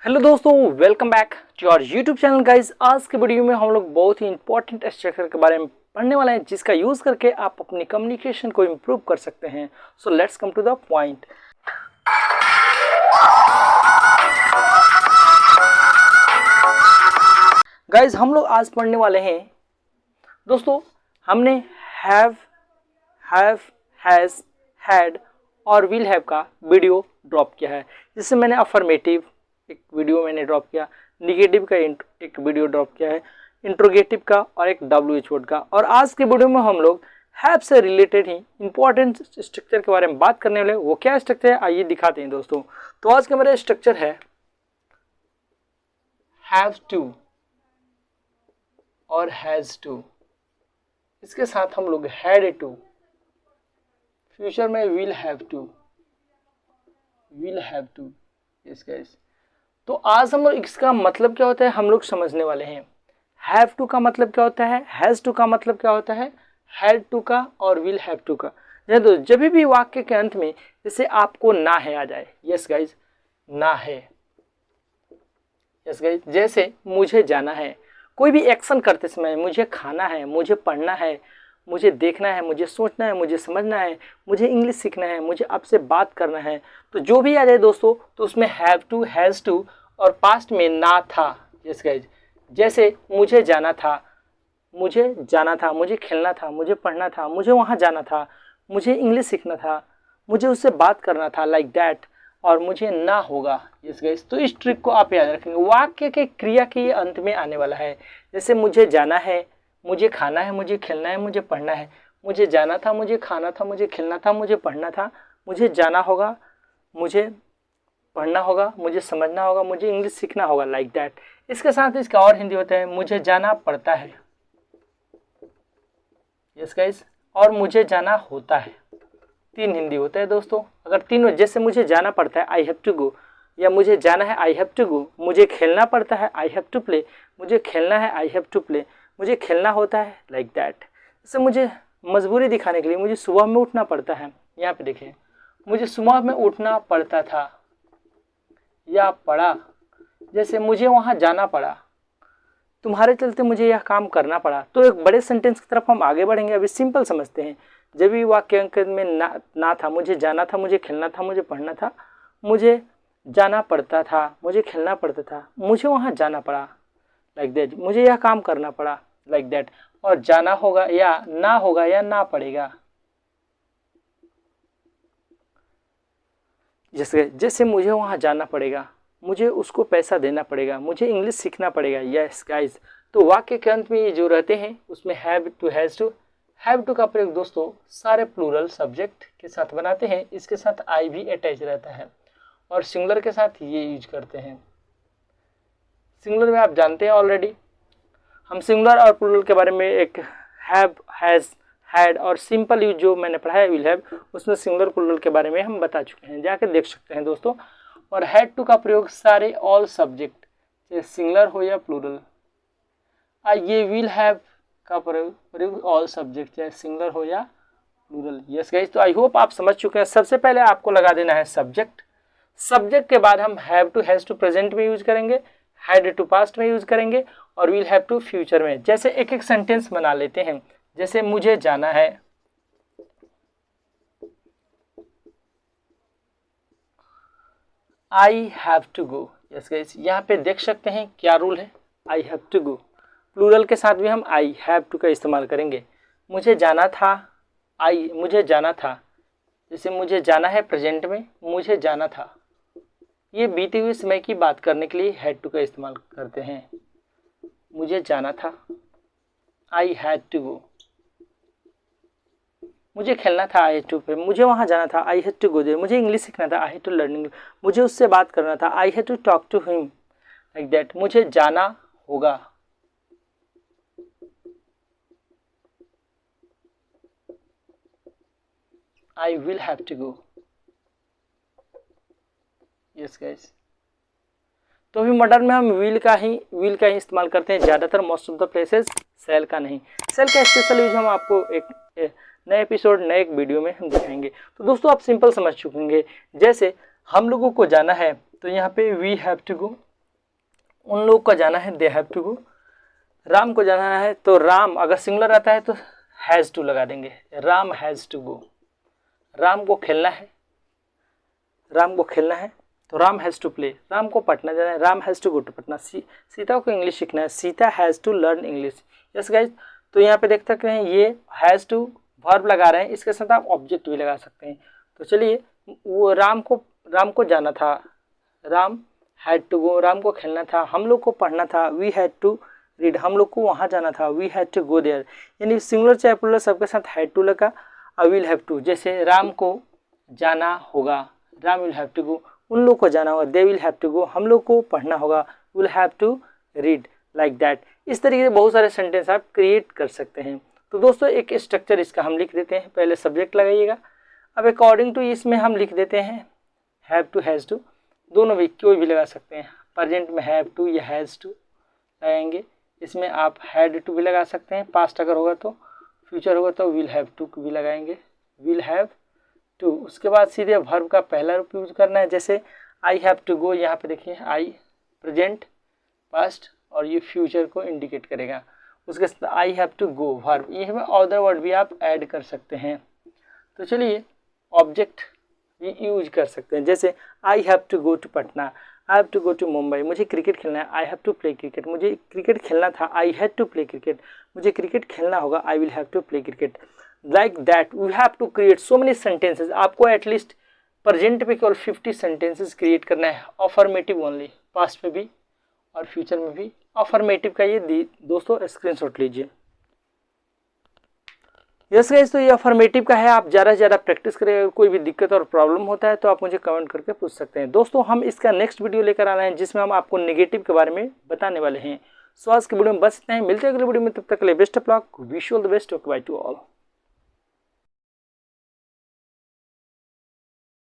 Hello दोस्तों, welcome back to our YouTube channel guys. आज के वीडियो में हम लोग बहुत ही इंपॉर्टेंट स्ट्रक्चर के बारे में पढ़ने वाले हैं, जिसका यूज करके आप अपनी कम्युनिकेशन को इम्प्रूव कर सकते हैं। So let's come to the point. Guys, हम लोग आज पढ़ने वाले हैं दोस्तों, हमने हैव, हैज, हैड और विल हैव का वीडियो ड्रॉप किया है। जिससे मैंने अफर्मेटिव एक वीडियो मैंने ड्रॉप किया, निगेटिव का एक वीडियो ड्रॉप किया है, इंट्रोगेटिव का और एक WH वर्ड का। और आज के वीडियो में हम लोग हैव से रिलेटेड ही इंपॉर्टेंट स्ट्रक्चर के बारे में बात करने वाले। वो क्या स्ट्रक्चर है आइए दिखाते हैं दोस्तों। तो आज का मेरा स्ट्रक्चर है हैव टू और हैज टू। इसके साथ हम लोग हैड टू, फ्यूचर में will have to, yes guys. तो आज हम लोग इसका मतलब क्या होता है हम लोग समझने वाले हैं। हैव टू का मतलब क्या होता है, हैज टू का मतलब क्या होता है, हैड टू का और विल हैव टू का। जब भी वाक्य के अंत में जैसे आपको ना है आ जाए, यस गाइस, ना है, यस गाइस। जैसे मुझे जाना है, कोई भी एक्शन करते समय, मुझे खाना है, मुझे पढ़ना है, मुझे देखना है, मुझे सोचना है, मुझे समझना है, मुझे इंग्लिश सीखना है, मुझे आपसे बात करना है, तो जो भी आ जाए दोस्तों तो उसमें हैव टू, हैज टू और पास्ट में ना था, यस गाइज। जैसे मुझे जाना था, मुझे खेलना था, मुझे पढ़ना था, मुझे वहाँ जाना था, मुझे इंग्लिश सीखना था, मुझे उससे बात करना था, लाइक दैट। और मुझे ना होगा, यस गाइज। तो इस ट्रिक को आप याद रखेंगे। वाक्य के क्रिया के अंत में आने वाला है। जैसे मुझे जाना है, मुझे खाना है, मुझे खेलना है, मुझे पढ़ना है, मुझे जाना था, मुझे खाना था, मुझे खेलना था, मुझे पढ़ना था, मुझे जाना होगा, मुझे पढ़ना होगा, मुझे समझना होगा, मुझे इंग्लिश सीखना होगा, लाइक दैट। इसके साथ इसका और हिंदी होता है मुझे जाना पड़ता है, यस गाइस, और मुझे जाना होता है। तीन हिंदी होता है दोस्तों। अगर तीनों, जैसे मुझे जाना पड़ता है आई हैव टू गो, या मुझे जाना है आई हैव टू गो, मुझे खेलना पड़ता है आई हैव टू प्ले, मुझे खेलना है आई हैव टू प्ले, मुझे खेलना होता है, लाइक दैट। जैसे मुझे मजबूरी दिखाने के लिए मुझे सुबह में उठना पड़ता है, यहाँ पे देखिए, मुझे सुबह में उठना पड़ता था या पड़ा। जैसे मुझे वहाँ जाना पड़ा, तुम्हारे चलते मुझे यह काम करना पड़ा। तो एक बड़े सेंटेंस की तरफ हम आगे बढ़ेंगे। अभी सिंपल समझते हैं। जब भी वाक्यांक में ना था, मुझे जाना था, मुझे खेलना था, मुझे पढ़ना था, मुझे जाना पड़ता था, मुझे खेलना पड़ता था, मुझे वहाँ जाना पड़ा, लाइक दैट। मुझे यह काम करना पड़ा, लाइक दैट। और जाना होगा या ना पड़ेगा। जैसे मुझे वहाँ जाना पड़ेगा, मुझे उसको पैसा देना पड़ेगा, मुझे इंग्लिश सीखना पड़ेगा, यस गाइज। तो वाक्य के अंत में ये जो रहते हैं उसमें have to, has to. Have to का प्रयोग दोस्तों सारे प्लूरल सब्जेक्ट के साथ बनाते हैं। इसके साथ आई भी अटैच रहता है और सिंगुलर के साथ ये यूज करते हैं। सिंगुलर में आप जानते हैं ऑलरेडी, हम सिंगुलर और प्लूरल के बारे में एक हैव, हैज, हैड और सिंपल यूज जो मैंने पढ़ा है विल हैव, उसमें सिंगुलर प्लूरल के बारे में हम बता चुके हैं, जाकर देख सकते हैं दोस्तों। और हैड टू का प्रयोग सारे ऑल सब्जेक्ट, चाहे सिंगुलर हो या प्लूरल। ये विल हैव का प्रयोग ऑल सब्जेक्ट, चाहे सिंगुलर हो या प्लूरल, यस गाइस। तो आई होप आप समझ चुके हैं। सबसे पहले आपको लगा देना है सब्जेक्ट। सब्जेक्ट के बाद हम have to, has to present में यूज करेंगे, हैड टू पास्ट में यूज करेंगे और विल हैव टू फ्यूचर में। जैसे एक एक सेंटेंस बना लेते हैं। जैसे मुझे जाना है, I have to go, yes guys. यहाँ पे देख सकते हैं क्या रूल है, I have to go. Plural के साथ भी हम आई हैव टू का इस्तेमाल करेंगे। मुझे जाना था, मुझे जाना था। जैसे मुझे जाना है प्रेजेंट में, मुझे जाना था। ये बीते हुए समय की बात करने के लिए हैड टू का इस्तेमाल करते हैं। मुझे जाना था, आई हैड टू गो। मुझे खेलना था, आई हैड टू प्ले। मुझे वहाँ जाना था, I had to go there. मुझे इंग्लिश सीखना था, आई हैड टू लर्निंग। मुझे उससे बात करना था, I had to talk to him, like that. मुझे जाना होगा, I will have to go, yes guys. तो अभी मॉडर्न में हम विल का ही इस्तेमाल करते हैं ज़्यादातर, most of the places cell का नहीं। सेल का स्पेशल यूज हम आपको एक नए एपिसोड, नए एक वीडियो में हम दिखाएंगे। तो दोस्तों आप सिंपल समझ चुकेंगे। जैसे हम लोगों को जाना है तो यहाँ पे वी हैव टू गो, उन लोग को जाना है, they have to go. Ram को जाना है तो राम अगर सिंगुलर आता है तो हैज़ टू लगा देंगे, Ram has to go. Ram को खेलना है, राम को खेलना है तो Ram has to play. Ram को पटना जाना है, Ram has to go to Patna. Sita को इंग्लिश सीखना है, Sita has to learn English. Yes guys, तो यहाँ पे देख सकते हैं ये हैज़ टू वर्ब लगा रहे हैं, इसके साथ आप ऑब्जेक्ट भी लगा सकते हैं। तो चलिए, वो राम को जाना था, Ram had to go. Ram को खेलना था, हम लोग को पढ़ना था, वी हैड टू रीड। हम लोग को वहाँ जाना था, we had to go there. यानी सिंगुलर चाहे प्लुरल सबके साथ हैड टू लगा और विल हैव टू। जैसे राम को जाना होगा, Ram will have to go. उन लोग को जाना होगा, they will have to go. हम लोग को पढ़ना होगा, will have to read, like that. इस तरीके से बहुत सारे सेंटेंस आप क्रिएट कर सकते हैं। तो दोस्तों एक स्ट्रक्चर इसका हम लिख देते हैं, पहले सब्जेक्ट लगाइएगा। अब अकॉर्डिंग टू इसमें हम लिख देते हैं हैव टू, हैज़ टू, दोनों भी कोई भी लगा सकते हैं। प्रेजेंट में हैव टू या हैज़ टू लगाएंगे, इसमें आप हैड टू भी लगा सकते हैं, पास्ट अगर होगा तो, फ्यूचर होगा तो विल हैव टू भी लगाएंगे, विल हैव टू। उसके बाद सीधे वर्ब का पहला रूप यूज करना है, जैसे आई हैव टू गो। यहाँ पे देखिए आई प्रेजेंट, पास्ट और ये फ्यूचर को इंडिकेट करेगा। उसके साथ I have to go verb, ये में अदर वर्ड भी आप ऐड कर सकते हैं। तो चलिए ऑब्जेक्ट भी यूज कर सकते हैं, जैसे I have to go to Patna, I have to go to Mumbai. मुझे क्रिकेट खेलना है, I have to play cricket. मुझे क्रिकेट खेलना था, I had to play cricket. मुझे क्रिकेट खेलना होगा, I will have to play cricket. Like that we have to create so many sentences. आपको एटलीस्ट प्रेजेंट पे केवल 50 सेंटेंसेज क्रिएट करना है, अफर्मेटिव ओनली, पास्ट में भी और फ्यूचर में भी अफर्मेटिव का। ये दोस्तों स्क्रीनशॉट लीजिए। यस गाइस, तो ये अफर्मेटिव का है। आप ज़्यादा से ज़्यादा प्रैक्टिस करें। कोई भी दिक्कत और प्रॉब्लम होता है तो आप मुझे कमेंट करके पूछ सकते हैं। दोस्तों हम इसका नेक्स्ट वीडियो लेकर आ रहे हैं जिसमें हम आपको नेगेटिव के बारे में बताने वाले हैं। सो आज के वीडियो में बस इतना ही, मिलते हैं अगले वीडियो में, तब तक के लिए best of luck, wish you all the best, by two all.